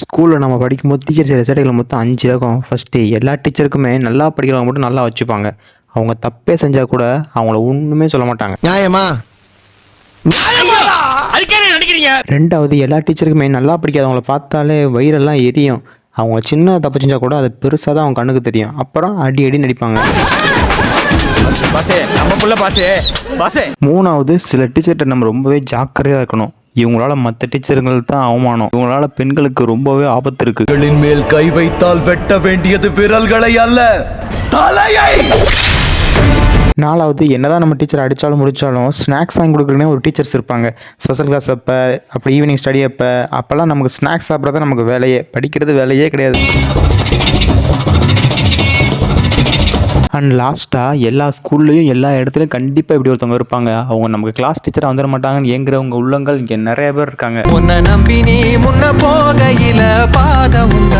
ஸ்கூலில் நம்ம படிக்கும்போது டீச்சர் செய்கிற சேட்டைகள் மொத்தம் 5 இருக்கும். ஃபஸ்ட்டு எல்லா டீச்சருக்குமே நல்லா படிக்கிறவங்க மட்டும் நல்லா வச்சுப்பாங்க. அவங்க தப்பே செஞ்சால் கூட அவங்கள ஒன்றுமே சொல்ல மாட்டாங்க. நியாயமா? ரெண்டாவது, எல்லா டீச்சருக்குமே நல்லா படிக்காதவங்கள பார்த்தாலே வயிறெல்லாம் எரியும். அவங்க சின்ன தப்பு செஞ்சால் கூட அது பெருசாக தான் அவங்க கண்ணுக்கு தெரியும். அப்புறம் அடி அடி நடிப்பாங்க. மூணாவது, சில டீச்சர்கிட்ட நம்ம ரொம்பவே ஜாக்கிரதையாக இருக்கணும். இவங்களால மற்ற டீச்சருங்கள் தான் அவமானம். இவங்களால பெண்களுக்கு ரொம்பவே ஆபத்து இருக்கு. மேல் கை வைத்தால் வெட்ட வேண்டியது விரல்களை அல்ல, தலையை. நாலாவது, என்னதான் நம்ம டீச்சர் அடித்தாலும் முடித்தாலும் ஸ்நாக்ஸ் வாங்கி கொடுக்குறதுனே ஒரு டீச்சர்ஸ் இருப்பாங்க. ஸ்பெஷல் கிளாஸ் அப்போ, அப்படி ஈவினிங் ஸ்டடி அப்போல்லாம் நமக்கு ஸ்நாக்ஸ் சாப்பிட்றது நமக்கு வேலையே, படிக்கிறது வேலையே கிடையாது. அண்ட் லாஸ்ட்டாக, எல்லா ஸ்கூல்லையும் எல்லா இடத்துலையும் கண்டிப்பாக இப்படி ஒருத்தவங்க இருப்பாங்க. அவங்க நமக்கு கிளாஸ் டீச்சராக வந்துட மாட்டாங்கன்னு ஏங்குறவங்க உள்ளங்கள் இங்கே நிறைய பேர் இருக்காங்க. உன்னை நம்பி நீ முன்ன போகையில பாத உண்ட